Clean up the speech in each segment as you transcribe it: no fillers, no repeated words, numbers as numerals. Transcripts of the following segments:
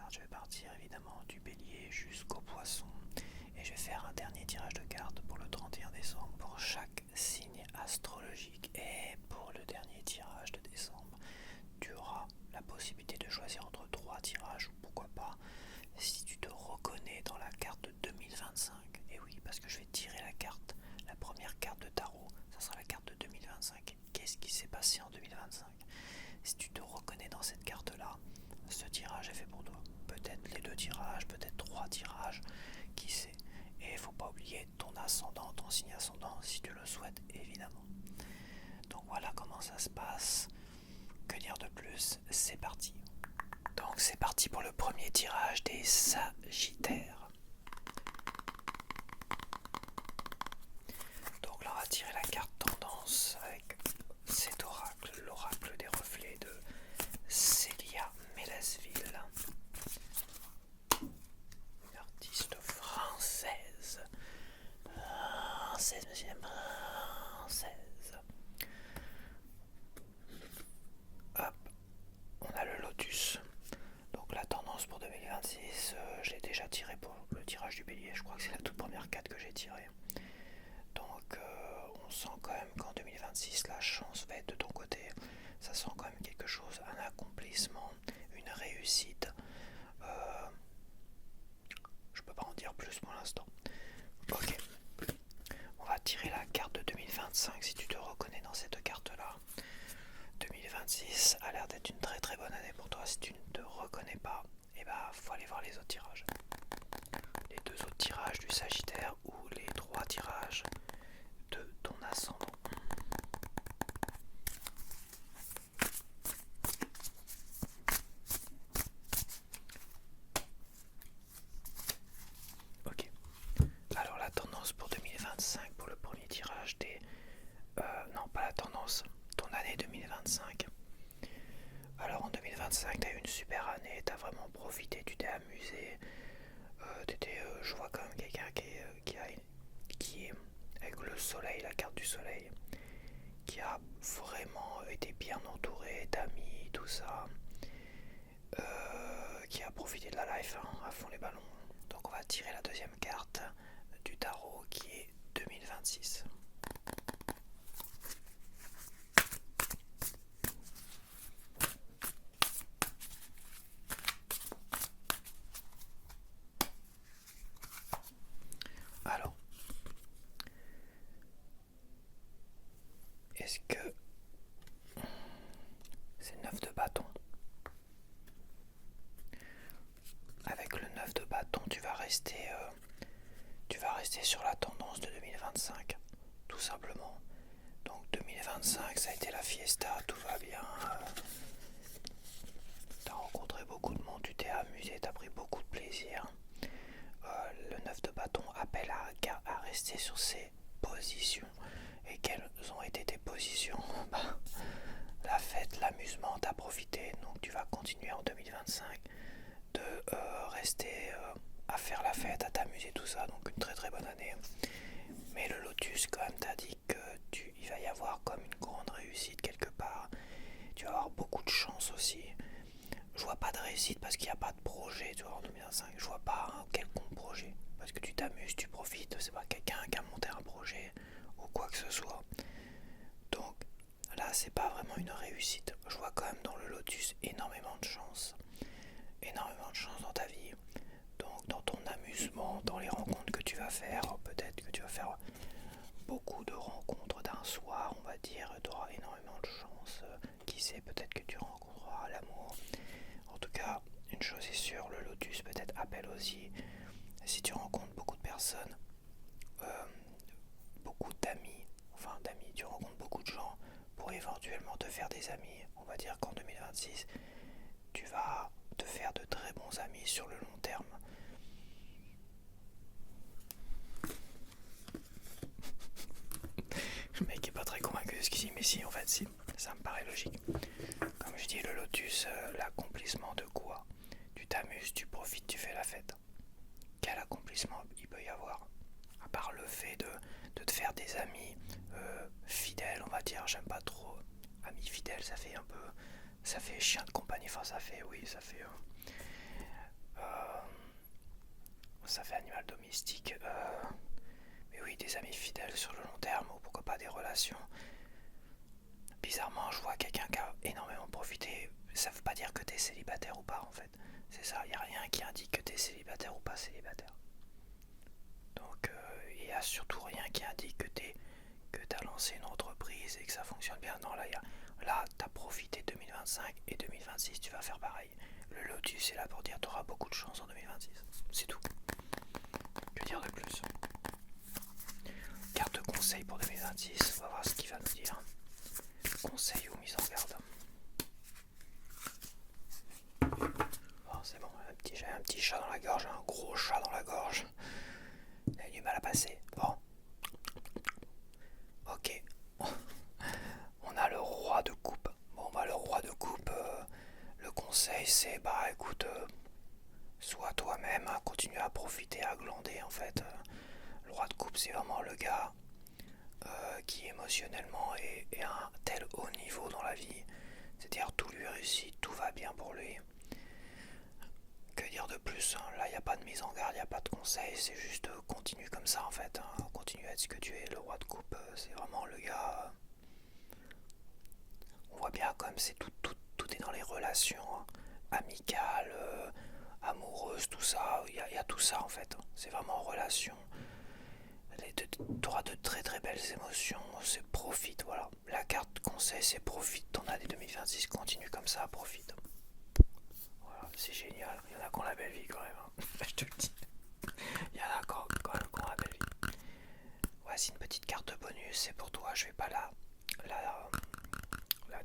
cartes. Je vais partir évidemment du bélier jusqu'au poisson. Et je vais faire un dernier tirage de cartes pour le 31 décembre pour chaque signe astrologique. Et pour le dernier tirage de décembre, tu auras la possibilité de choisir entre 3 tirages ou pourquoi pas si tu te reconnais dans la carte de 2025. Et oui, parce que je vais tirer la première carte de tarot, ça sera la carte de 2025. Qu'est-ce qui s'est passé en 2025? Si tu te reconnais dans cette carte-là, ce tirage est fait pour toi. Peut-être les 2 tirages, peut-être 3 tirages, qui sait. Et il faut pas oublier ton ascendant, ton signe ascendant, si tu le souhaites, évidemment. Donc voilà comment ça se passe. Que dire de plus? C'est parti. Donc c'est parti pour le premier tirage des Sagittaires. Donc là on va tirer la carte tendance avec cet oracle, l'oracle des reflets de Célia Mélasville, une artiste française. Française. Hop, on a le lotus. Donc la tendance pour 2026, je l'ai déjà tiré pour le tirage du bélier. Je crois que c'est la toute première carte que j'ai tirée. Donc on sent quand même qu'en 2026 la chance va être de ton côté. Ça sent quand même quelque chose, un accomplissement, une réussite. Je peux pas en dire plus pour l'instant. Ok, on va tirer la carte de 2025 si tu te reconnais dans cette carte là. 2026 a l'air d'être une très très bonne année pour toi. Si tu ne te reconnais pas, et faut aller voir les autres tirages. Les 2 autres tirages du Sagittaire ou les 3 tirages de ton ascendant. Ok. Alors la tendance pour 2025 pour le premier tirage des... non, pas la tendance, ton année 2025. Alors en 2025, tu as eu une super année, tu as vraiment profité, tu t'es amusé. Je vois quand même quelqu'un qui est avec le soleil, la carte du soleil, qui a vraiment été bien entouré d'amis, tout ça, qui a profité de la life à fond les ballons. Donc on va tirer la deuxième carte du tarot qui est 2026. Alors, est-ce que c'est 9 de bâton? Avec le 9 de bâton, tu vas rester sur la tendance de 2025, tout simplement. Donc 2025, ça a été la fiesta, tout va bien. T'as rencontré beaucoup de monde, tu t'es amusé, t'as pris beaucoup de plaisir. Le 9 de bâton appelle à rester sur ses positions. Et quelles ont été tes positions? La fête, l'amusement, t'as profité, donc tu vas continuer en 2025 de rester à faire la fête, à t'amuser, tout ça, donc une très très bonne année. Mais le lotus quand même t'a dit que il va y avoir comme une grande réussite quelque part. Tu vas avoir beaucoup de chance aussi. Je vois pas de réussite parce qu'il n'y a pas de projet, tu vois, en 2025. Je vois pas un quelconque projet. Parce que tu t'amuses, tu profites, c'est pas quelqu'un qui a monté un projet ou quoi que ce soit. Donc là, c'est pas vraiment une réussite. Je vois quand même dans le lotus énormément de chance. Énormément de chance dans ta vie. Donc dans ton amusement, dans les rencontres que tu vas faire, peut-être que tu vas faire beaucoup de rencontres d'un soir, on va dire, tu auras énormément de chance. Qui sait, peut-être que tu rencontreras l'amour. En tout cas, une chose est sûre, le lotus peut-être appelle aussi, si tu rencontres beaucoup de personnes, beaucoup d'amis, tu rencontres beaucoup de gens pour éventuellement te faire des amis. On va dire qu'en 2026, tu vas te faire de très bons amis sur le long terme. Le mec est pas très convaincu de ce qu'il dit, mais si, en fait, si, ça me paraît logique. Comme je dis, le lotus, l'accomplissement de quoi? Tu t'amuses, tu profites, tu fais la fête. Quel accomplissement il peut y avoir? À part le fait de te faire des amis fidèles, on va dire, j'aime pas trop. Amis fidèles, ça fait un peu... ça fait chien de compagnie, enfin ça fait... domestique. Mais oui, des amis fidèles sur le long terme, ou pourquoi pas des relations. Bizarrement, je vois quelqu'un qui a énormément profité. Ça veut pas dire que t'es célibataire ou pas en fait. C'est ça, il n'y a rien qui indique que t'es célibataire ou pas célibataire. Donc il n'y a surtout rien qui indique que t'as lancé une entreprise et que ça fonctionne bien. Non, là t'as profité 2025 et 2026, tu vas faire pareil. Le lotus est là pour dire t'auras beaucoup de chance en 2026. C'est tout. Que dire de plus? Carte de conseil pour 2026, on va voir ce qu'il va nous dire. Conseil ou mise en garde. Oh, c'est bon, j'ai un petit chat dans la gorge, un gros chat dans la gorge. Il a du mal à passer. Bon. Ok. On a le roi de coupe. Bon bah le roi de coupe, le conseil c'est bah écoute, sois toi-même, hein, continue à profiter, à glander en fait. Le roi de coupe c'est vraiment le gars qui émotionnellement est à un tel haut niveau dans la vie. C'est-à-dire tout lui réussit, tout va bien pour lui. Que dire de plus, hein? Là il n'y a pas de mise en garde, il n'y a pas de conseil, c'est juste continue comme ça en fait, hein. Continue à être ce que tu es, le roi de coupe, c'est vraiment le gars. On voit bien comme c'est tout est dans les relations, hein, amicales, amoureuses, tout ça, il y a tout ça en fait, hein. C'est vraiment en relation. Tu auras de très très belles émotions, c'est profite, voilà. La carte conseil c'est profite, ton année 2026 continue comme ça, profite. Voilà, c'est génial, il y en a qui ont la belle vie quand même, hein. Je te le dis. Il y en a quand même qui ont la belle vie. Voici une petite carte bonus, c'est pour toi, je vais pas la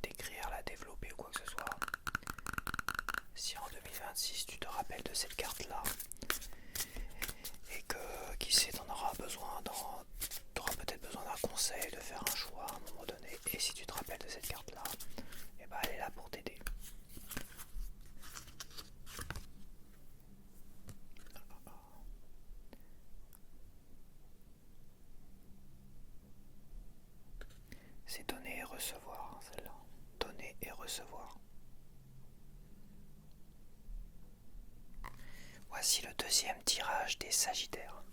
décrire, la développer ou quoi que ce soit. Si en 2026 tu te rappelles de cette carte là et que qui sait t'en auras besoin, t'auras peut-être besoin d'un conseil, de faire un choix à un moment donné, et si tu te rappelles de cette carte là, et bah elle est là pour t'aider. C'est donner et recevoir, celle-là. Donner et recevoir. Voici le deuxième tirage des Sagittaires.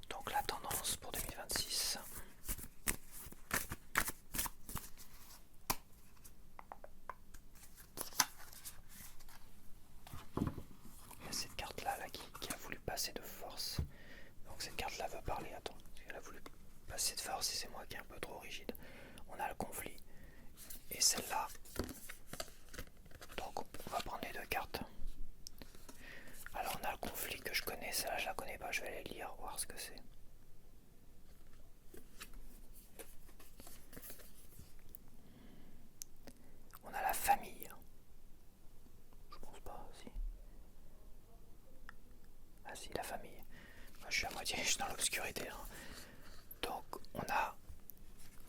Donc la tendance pour 2026. Il y a cette carte-là qui a voulu passer de force. Donc cette carte-là veut parler, attends. Elle a voulu passer de force et c'est moi qui est un peu trop rigide. On a le conflit. Et celle-là. Donc on va prendre les deux cartes. Alors on a le conflit que je connais, celle-là je la connais pas, je vais aller lire, voir ce que c'est. On a la famille. Je pense pas, si. Ah si, la famille. Moi, je suis à moitié, je suis dans l'obscurité, hein. Donc on a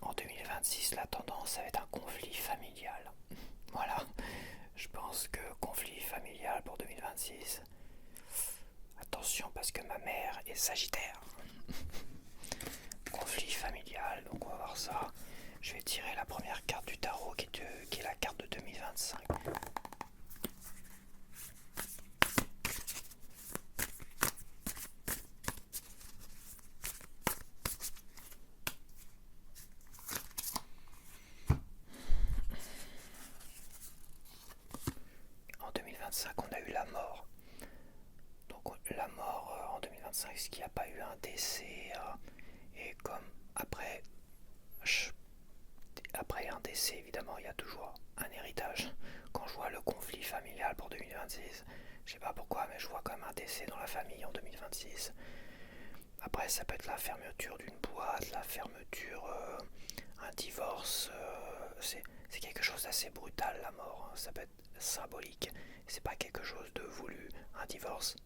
en 2026 la tendance ça va être un conflit familial. Voilà. Je pense que conflit familial pour 2026. Attention parce que ma mère est Sagittaire. Conflit familial, donc on va voir ça. Je vais tirer la première carte du tarot qui est la carte de 2025. En 2025, on a eu la mort. Donc la mort en 2025, ce qu'il n'y a pas eu un décès. Et comme après un décès, évidemment, il y a toujours un héritage. Quand je vois le conflit familial pour 2026, je sais pas pourquoi, mais je vois comme un décès dans la famille en 2026. Après, ça peut être la fermeture d'une boîte, la fermeture, un divorce. C'est quelque chose d'assez brutal, la mort, hein. Ça peut être symbolique. C'est pas quelque chose de voulu. Un divorce,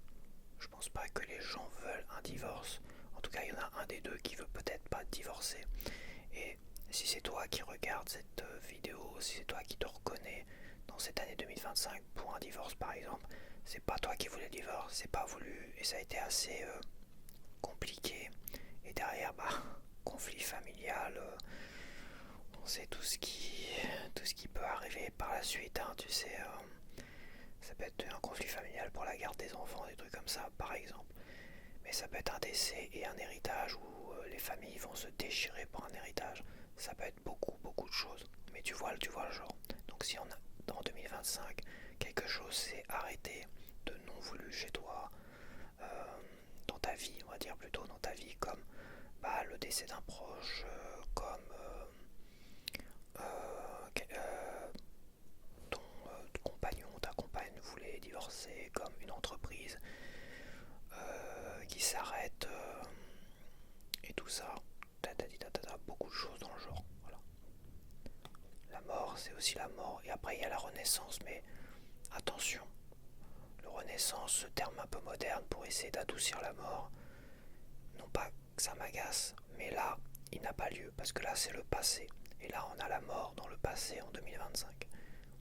je pense pas que les gens veulent un divorce. En tout cas, il y en a un des deux qui veut peut-être pas divorcer. Et si c'est toi qui regardes cette vidéo, si c'est toi qui te reconnais dans cette année 2025 pour un divorce par exemple, c'est pas toi qui voulais le divorce, c'est pas voulu et ça a été assez compliqué. Et derrière, conflit familial, on sait tout ce qui peut arriver par la suite, hein, tu sais. Ça peut être un conflit familial pour la garde des enfants, des trucs comme ça, par exemple. Mais ça peut être un décès et un héritage où les familles vont se déchirer pour un héritage. Ça peut être beaucoup de choses. Mais tu vois le genre. Donc si on a, dans 2025, quelque chose s'est arrêté de non voulu chez toi, dans ta vie, on va dire plutôt dans ta vie, comme le décès d'un proche, comme ton compagnon, ta compagne voulait divorcer, comme une entreprise qui s'arrête, et tout ça. Beaucoup de choses dans le genre. Voilà. La mort, c'est aussi la mort. Et après, il y a la renaissance, mais attention. Le renaissance, ce terme un peu moderne pour essayer d'adoucir la mort, non pas que ça m'agace, mais là, il n'a pas lieu, parce que là, c'est le passé. Et là, on a la mort dans le passé en 2025.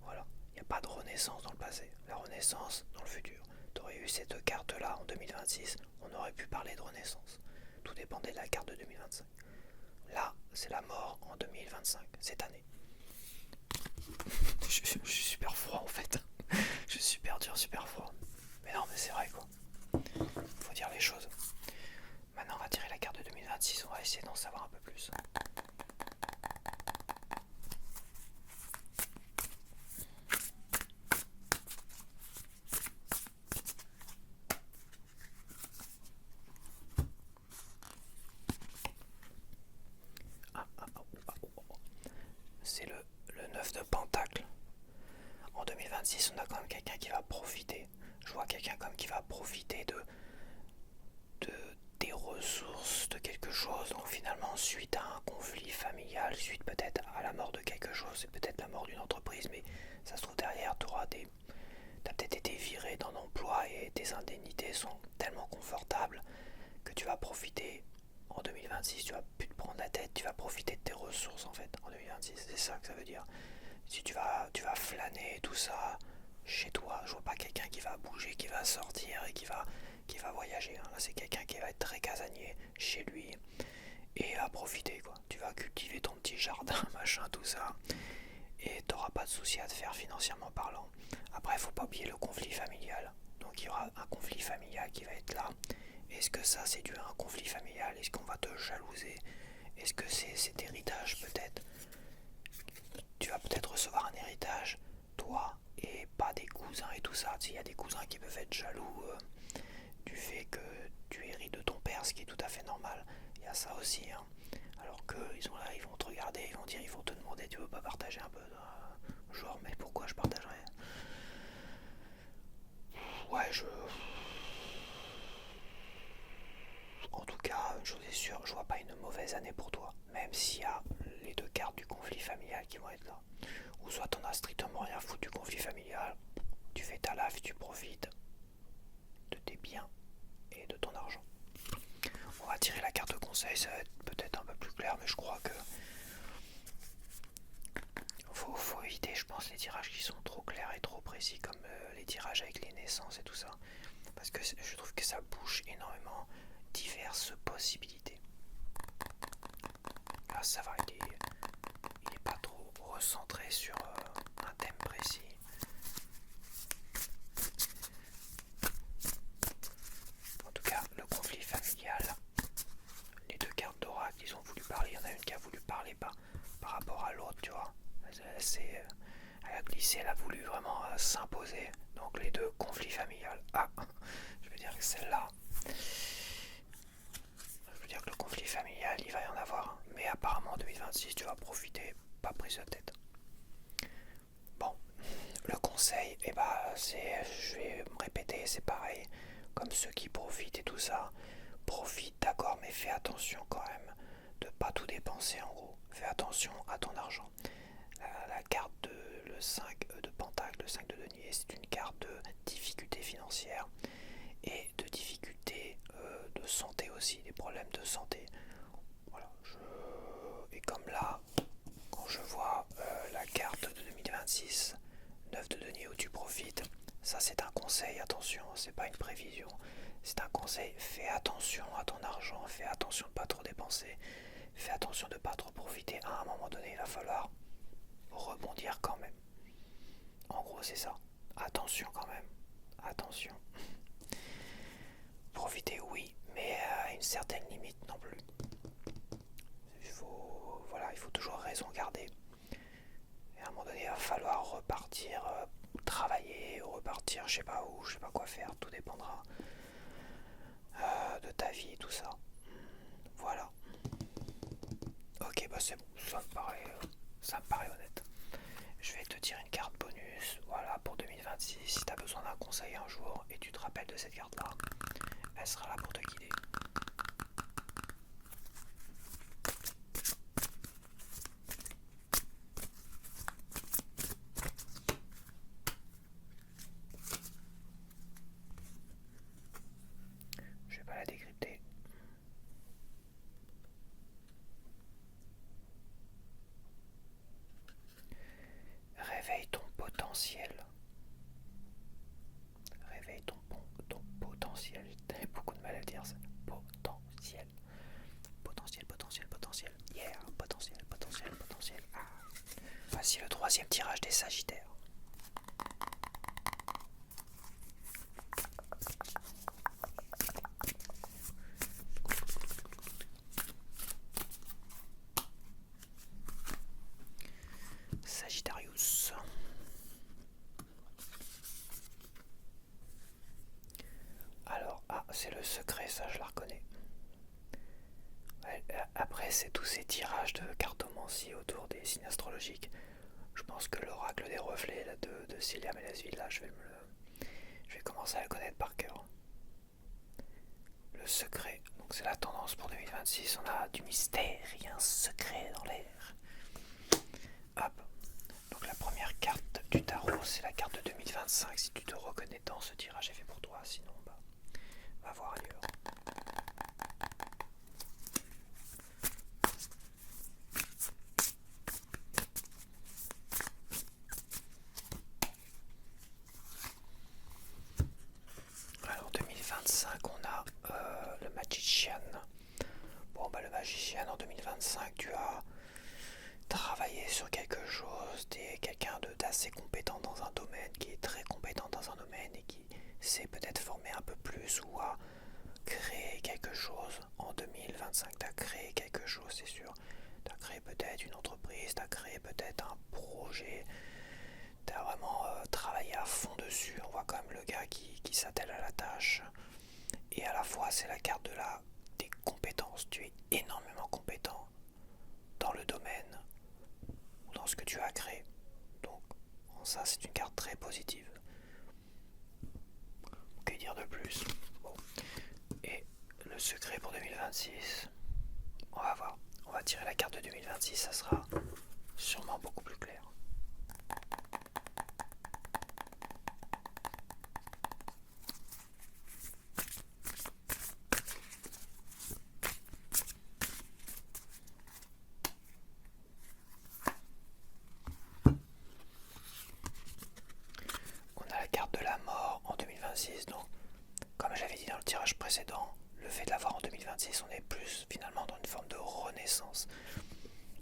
Voilà. Il n'y a pas de renaissance dans le passé. La renaissance dans le futur. Tu aurais eu ces deux cartes-là en 2026, on aurait pu parler de renaissance. Tout dépendait de la carte de 2025. Là, c'est la mort en 2025, cette année. Je suis super froid en fait. Je suis super dur, super froid. Mais non, mais c'est vrai quoi. Faut dire les choses. Maintenant, on va tirer la carte de 2026, on va essayer d'en savoir un peu plus. C'est le 9 de Pentacle. En 2026, on a quand même quelqu'un qui va profiter. Je vois quelqu'un comme qui va profiter de des ressources, de quelque chose. Donc finalement, suite à un conflit familial, suite peut-être à la mort de quelque chose, c'est peut-être la mort d'une entreprise, mais ça se trouve derrière, t'as peut-être été viré d'un emploi et tes indemnités sont tellement confortables que tu vas profiter en 2026, tu vas plus te prendre la tête, tu vas profiter de tes ressources en fait en 2026, c'est ça que ça veut dire. Si tu vas flâner tout ça chez toi, je vois pas quelqu'un qui va bouger, qui va sortir et qui va voyager. Là, c'est quelqu'un qui va être très casanier chez lui et à profiter quoi. Tu vas cultiver ton petit jardin, machin, tout ça. Et t'auras pas de soucis à te faire financièrement parlant. Après, faut pas oublier le conflit familial. Donc il y aura un conflit familial qui va être là. Est-ce que ça c'est dû à un conflit familial? Est-ce qu'on va te jalouser? Est-ce que c'est cet héritage peut-être? Tu vas peut-être recevoir un héritage, toi, et pas des cousins et tout ça. Il y a des cousins qui peuvent être jaloux du fait que tu hérites de ton père, ce qui est tout à fait normal. Il y a ça aussi, hein. Alors qu'ils sont là, ils vont te regarder, ils vont te demander, tu veux pas partager un peu genre, mais pourquoi je partagerais? Ouais, en tout cas, une chose est sûre, je vois pas une mauvaise année pour toi. Même s'il y a les deux cartes du conflit familial qui vont être là. Ou soit t'en as strictement rien à foutre du conflit familial, tu fais ta life, tu profites de tes biens et de ton argent. On va tirer la carte de conseil, ça va être peut-être un peu plus clair, mais je crois que faut éviter, je pense, les tirages qui sont trop clairs et trop précis, comme les tirages avec les naissances et tout ça. Parce que je trouve que ça bouge énormément diverses possibilités. Là, ça va, il est pas trop recentré sur un thème précis. En tout cas, le conflit familial, les deux cartes d'oracle, ils ont voulu parler. Il y en a une qui a voulu parler par rapport à l'autre, tu vois. Elle a glissé, elle a voulu vraiment s'imposer. Donc les deux conflits familiales. Ah, je veux dire que celle-là, je veux dire que le conflit familial, il va y en avoir. Mais apparemment en 2026, tu vas profiter, pas prise de tête. Bon, le conseil, je vais me répéter, c'est pareil. Comme ceux qui profitent et tout ça. Profite, d'accord, mais fais attention quand même de pas tout dépenser en gros. Fais attention à ton argent. La carte le 5 de Pentacle, le 5 de denier, c'est une carte de difficulté financière et de difficulté de santé aussi, des problèmes de santé. Voilà, et comme là, quand je vois la carte de 2026, 9 de denier où tu profites, ça c'est un conseil, attention, c'est pas une prévision, c'est un conseil, fais attention à ton argent, fais attention de pas trop dépenser, fais attention de pas trop profiter, à un moment donné il va falloir rebondir quand même. En gros c'est ça, attention quand même, attention. Profiter oui, mais à une certaine limite non plus. Il faut toujours raison garder. Et à un moment donné, il va falloir repartir travailler, ou repartir je sais pas où, je sais pas quoi faire, tout dépendra de ta vie et tout ça. Voilà. Ok, bah c'est bon, ça me paraît honnête. Je vais te tirer une carte bonus, voilà, pour 2026. Si tu as besoin d'un conseil un jour et tu te rappelles de cette carte-là, elle sera là pour te guider. Je vais pas la décrypter. Réveille ton potentiel. Réveille ton potentiel. J'ai beaucoup de mal à dire ça. Potentiel. Potentiel, potentiel, potentiel. Yeah, potentiel, potentiel, potentiel. Ah. Voici le troisième tirage des Sagittaires. Sagittarius. Alors, c'est le secret, ça je la reconnais. Après, c'est tous ces tirages de cartomancie autour des signes astrologiques. Je pense que l'oracle des reflets là, de Célia Mélasville, là, je vais commencer à le connaître par cœur. Le secret, donc c'est la tendance pour 2026, on a du mystère et un secret dans l'air. Hop, donc la première carte du tarot, c'est la carte de 2025. Si tu te reconnais dans ce tirage, est fait pour toi, sinon, va voir ailleurs. Alors 2025, on a le Magician. Bon le Magician en 2025, tu as travaillé sur quelque chose, tu es quelqu'un d'assez compétent dans un domaine, qui est très compétent dans un domaine et qui sait peut-être former un peu plus ou à créer quelque chose en 2025. Tu as créé quelque chose, c'est sûr. Tu as créé peut-être une entreprise, tu as créé peut-être un projet. Tu as vraiment travaillé à fond dessus. On voit quand même le gars qui s'attelle à la tâche. Et à la fois, c'est la carte des compétences. Tu es énormément compétent dans le domaine ou dans ce que tu as créé. Donc, ça, c'est une carte très positive. Que dire de plus? Bon. Et le secret pour 2026, on va voir. On va tirer la carte de 2026, ça sera sûrement beaucoup plus clair. On a la carte de la mort en 2026, donc comme j'avais dit dans le tirage précédent, le fait de l'avoir en 2026, on est plus finalement dans une forme de renaissance.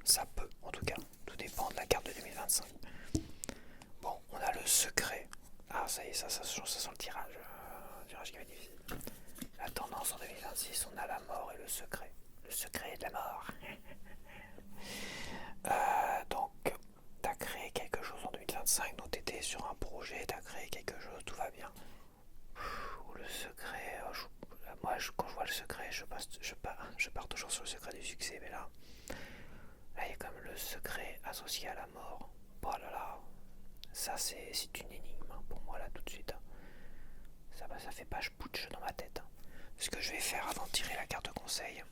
Ça peut, en tout cas, tout dépend de la carte de 2025. Bon, on a le secret. Ah, ça y est, ça sent le tirage. Tirage qui va être difficile. La tendance en 2026, on a la mort et le secret. Le secret de la mort. Donc, tu as créé quelque chose en 2025, donc tu étais sur un projet, tu as créé quelque chose, tout va bien. Le secret, quand je vois le secret, je pars toujours sur le secret du succès, mais là il y a comme le secret associé à la mort. Oh là là, ça c'est une énigme pour moi là tout de suite. Ça fait page putsch dans ma tête. Ce que je vais faire avant de tirer la carte conseil,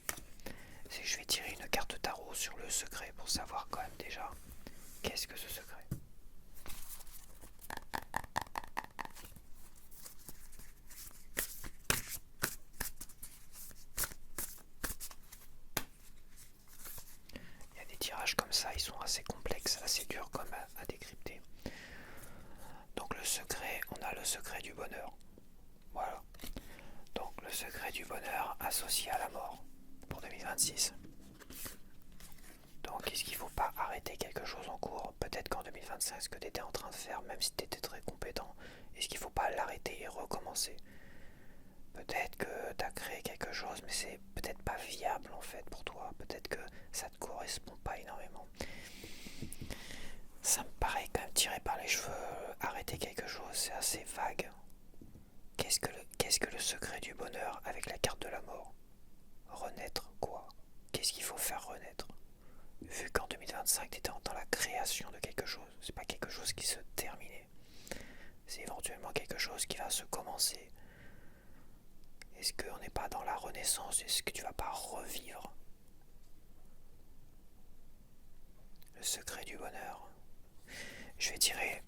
c'est que je vais tirer une carte tarot sur le secret pour savoir quand même déjà qu'est-ce que ce secret. Il y a des tirages comme ça, ils sont assez complexes, assez durs comme à décrypter. Donc le secret, on a le secret du bonheur. Voilà. Donc le secret du bonheur associé à la mort pour 2026. Donc est-ce qu'il ne faut pas arrêter quelque quelque chose en cours. Peut-être qu'en 2025, ce que tu étais en train de faire, même si tu étais très compétent, est-ce qu'il ne faut pas l'arrêter et recommencer? Peut-être que tu as créé quelque chose, mais c'est peut-être pas viable en fait pour toi. Peut-être que ça te correspond pas énormément. Ça me paraît quand même tiré par les cheveux. Arrêter quelque chose, c'est assez vague. Qu'est-ce que le secret du bonheur avec la carte de la mort? Renaître quoi? Qu'est-ce qu'il faut faire renaître? Vu qu'en 2025, tu étais dans la création de quelque chose, c'est pas quelque chose qui se terminait. C'est éventuellement quelque chose qui va se commencer. Est-ce qu'on n'est pas dans la renaissance? Est-ce que tu vas pas revivre le secret du bonheur? Je vais tirer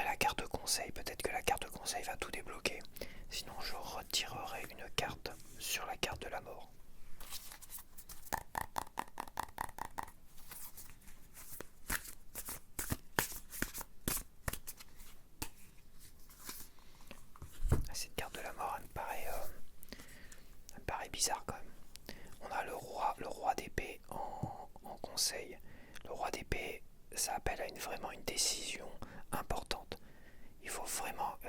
la carte de conseil. Peut-être que la carte de conseil va tout débloquer. Sinon, je retirerai une carte sur la carte de la mort. Cette carte de la mort, elle me paraît bizarre quand même. On a le roi d'épée en conseil. Le roi d'épée, ça appelle à vraiment une décision importante. Il va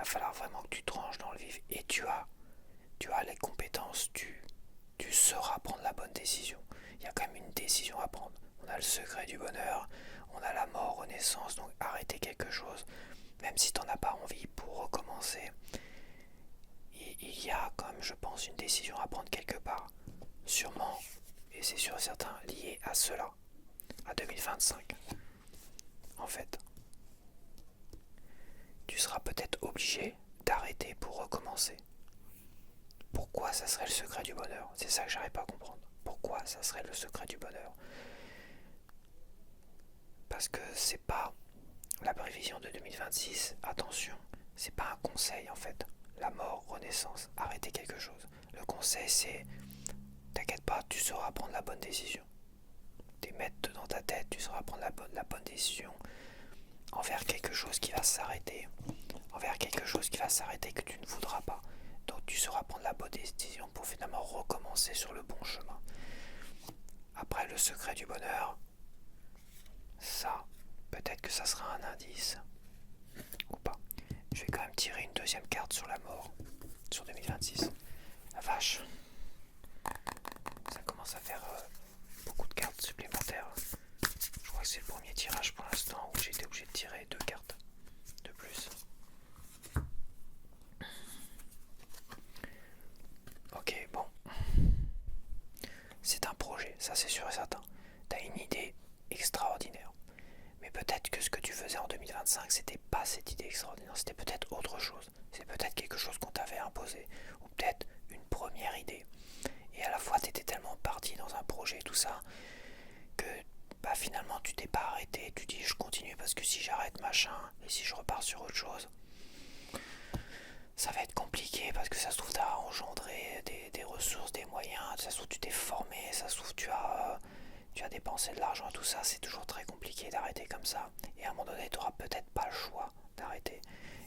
falloir vraiment que tu tranches dans le vif. Et tu as les compétences, tu sauras prendre la bonne décision. Il y a quand même une décision à prendre. On a le secret du bonheur, on a la mort, renaissance, donc arrêter quelque chose, même si tu n'en as pas envie pour recommencer. Il y a quand même, je pense, une décision à prendre quelque part. Sûrement, et c'est sûr et certain, lié à cela, à 2025. En fait, tu seras peut-être obligé d'arrêter pour recommencer. Pourquoi ça serait le secret du bonheur? C'est ça que j'arrive pas à comprendre. Pourquoi ça serait le secret du bonheur? Parce que c'est pas la prévision de 2026, attention, c'est pas un conseil en fait. La mort, renaissance, arrêter quelque chose. Le conseil c'est, t'inquiète pas, tu sauras prendre la bonne décision. T'es maître dans ta tête, tu sauras prendre la bonne décision envers quelque chose qui va s'arrêter. Envers quelque chose qui va s'arrêter que tu ne voudras pas. Donc tu sauras prendre la bonne décision pour finalement recommencer sur le bon chemin. Après le secret du bonheur, ça, peut-être que ça sera un indice ou pas. Je vais quand même tirer une deuxième carte sur la mort, sur 2026. La vache, ça commence à faire beaucoup de cartes supplémentaires. Je crois que c'est le premier tirage pour l'instant où j'ai été obligé de tirer 2 cartes de plus. Ok, bon. C'est un projet, ça c'est sûr et certain. T'as une idée extraordinaire. Mais peut-être que ce que tu faisais en 2025, c'était pas cette idée extraordinaire, c'était peut-être autre chose. C'est peut-être quelque chose qu'on t'avait imposé. Ou peut-être une première idée. Et à la fois, t'étais tellement parti dans un projet et tout ça, que bah, finalement, tu t'es pas arrêté. Tu dis, je continue parce que si j'arrête machin, et si je repars sur autre chose, ça va être compliqué parce que ça se trouve, t'as engendré des ressources, des moyens. Ça se trouve, tu t'es formé, ça se trouve, tu as dépensé de l'argent, tout ça, c'est toujours très compliqué d'arrêter comme ça. Et à un moment donné, tu n'auras peut-être pas le choix d'arrêter.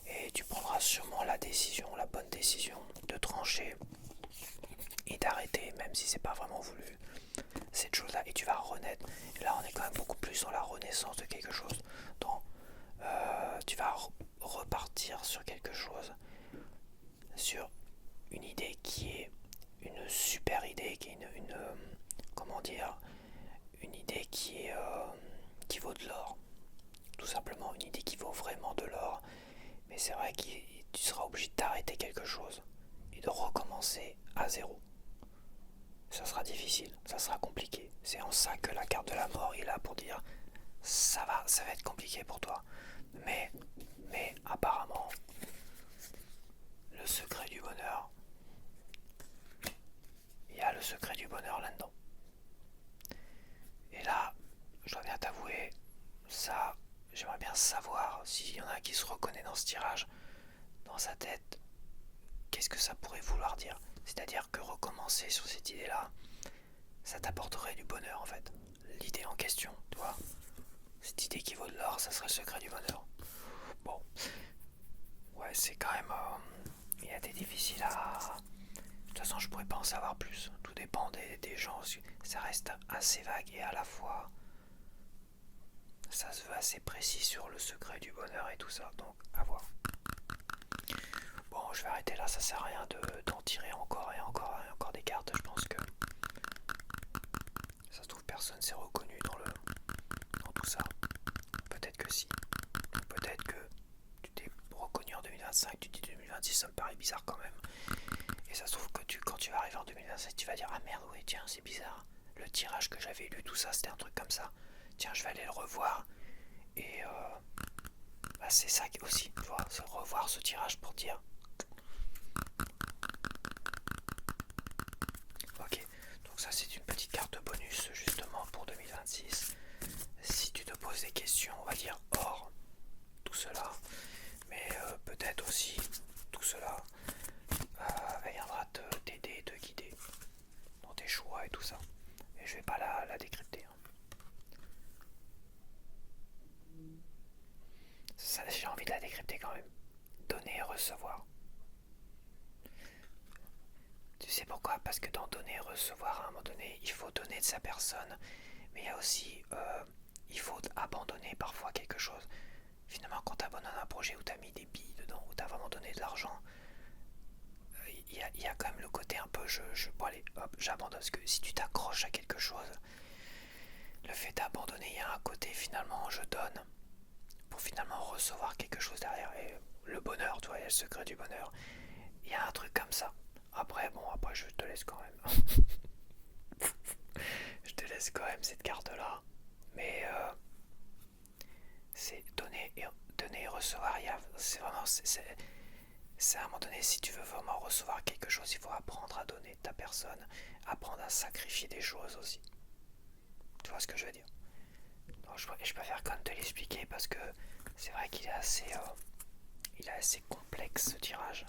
Et tu prendras sûrement la décision, la bonne décision de trancher et d'arrêter, même si c'est pas vraiment voulu, cette chose-là. Et tu vas renaître. Et là, on est quand même beaucoup plus dans la renaissance de quelque chose. Tu vas repartir sur quelque chose, sur une idée qui est une super idée, qui est comment dire, une idée qui vaut de l'or. Tout simplement une idée qui vaut vraiment de l'or. Mais c'est vrai que tu seras obligé d'arrêter quelque chose et de recommencer à zéro. Ça sera difficile, ça sera compliqué. C'est en ça que la carte de la mort est là pour dire ça va être compliqué pour toi. Mais apparemment, le secret du bonheur, il y a le secret du bonheur là-dedans. Et là, je dois bien t'avouer, ça, j'aimerais bien savoir s'il y en a qui se reconnaît dans ce tirage, dans sa tête, qu'est-ce que ça pourrait vouloir dire. C'est-à-dire que recommencer sur cette idée-là, ça t'apporterait du bonheur en fait. L'idée en question, tu vois. Cette idée qui vaut de l'or, ça serait le secret du bonheur. Bon, ouais, c'est quand même... il y a des difficiles à... De toute façon, je pourrais pas en savoir plus. Tout dépend des gens. Ça reste assez vague et à la fois ça se veut assez précis sur le secret du bonheur et tout ça, donc à voir. Bon, je vais arrêter là, ça sert à rien d'en tirer encore et encore et encore des cartes. Je pense que ça se trouve personne s'est reconnu dans tout ça. Peut-être que si. Peut-être que tu t'es reconnu en 2025, tu te dis 2026, ça me paraît bizarre quand même. Et ça se trouve que quand tu vas arriver en 2027, tu vas dire ah merde, oui, tiens, c'est bizarre. Le tirage que j'avais lu, tout ça, c'était un truc comme ça. Tiens, je vais aller le revoir. Et bah, c'est ça aussi, tu vois, c'est revoir ce tirage pour dire. Ok, donc ça c'est une petite carte bonus justement pour 2026. Si tu te poses des questions, on va dire hors tout cela, mais peut-être aussi tout cela viendra t'aider, te guider dans tes choix et tout ça. Et je vais pas la décrypter. J'ai envie de la décrypter quand même. Donner et recevoir. Tu sais pourquoi? Parce que dans donner et recevoir, à un moment donné, il faut donner de sa personne, mais il y a aussi, il faut abandonner parfois quelque chose. Finalement, quand tu abandonnes un projet où tu as mis des billes dedans, où tu as vraiment donné de l'argent, il y a quand même le côté un peu, bon allez, hop, j'abandonne. Parce que si tu t'accroches à quelque chose, le fait d'abandonner, il y a un côté finalement, je donne, pour finalement recevoir quelque chose derrière. Et le bonheur, tu vois, il y a le secret du bonheur. Il y a un truc comme ça. Après, je te laisse quand même. Je te laisse quand même cette carte-là. Mais c'est donner et recevoir. C'est vraiment. C'est à un moment donné, si tu veux vraiment recevoir quelque chose, il faut apprendre à donner de ta personne, apprendre à sacrifier des choses aussi. Tu vois ce que je veux dire? Donc, je préfère quand même te l'expliquer parce que c'est vrai qu'il est assez complexe ce tirage.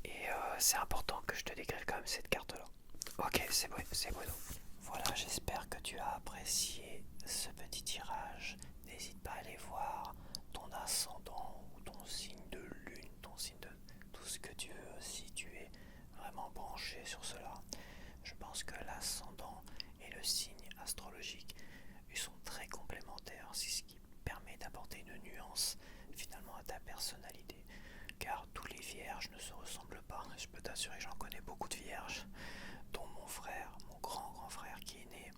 Et c'est important que je te décrive quand même cette carte-là. Ok, c'est bon. Voilà, j'espère que tu as apprécié ce petit tirage. N'hésite pas à aller voir ton ascendant ou ton signe de lune, ton signe de tout ce que tu veux si tu es vraiment branché sur cela. Je pense que l'ascendant et le signe astrologique, ils sont très complémentaires. C'est ce qui permet d'apporter une nuance finalement à ta personnalité. Car tous les vierges ne se ressemblent pas. Je peux t'assurer que j'en connais beaucoup de vierges, dont mon frère, mon grand frère qui est né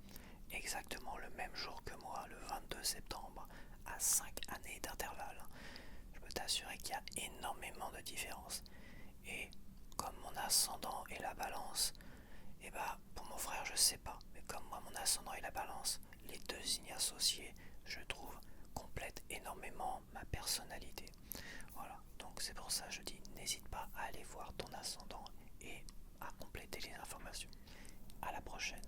exactement le même jour que moi, le 22 septembre, à 5 années d'intervalle. Je peux t'assurer qu'il y a énormément de différences. Et comme mon ascendant est la balance, et bah pour mon frère je sais pas, mais comme moi mon ascendant est la balance, les deux signes associés, je trouve, complètent énormément ma personnalité. Voilà, donc c'est pour ça que je dis n'hésite pas à aller voir ton ascendant et à compléter les informations. À la prochaine.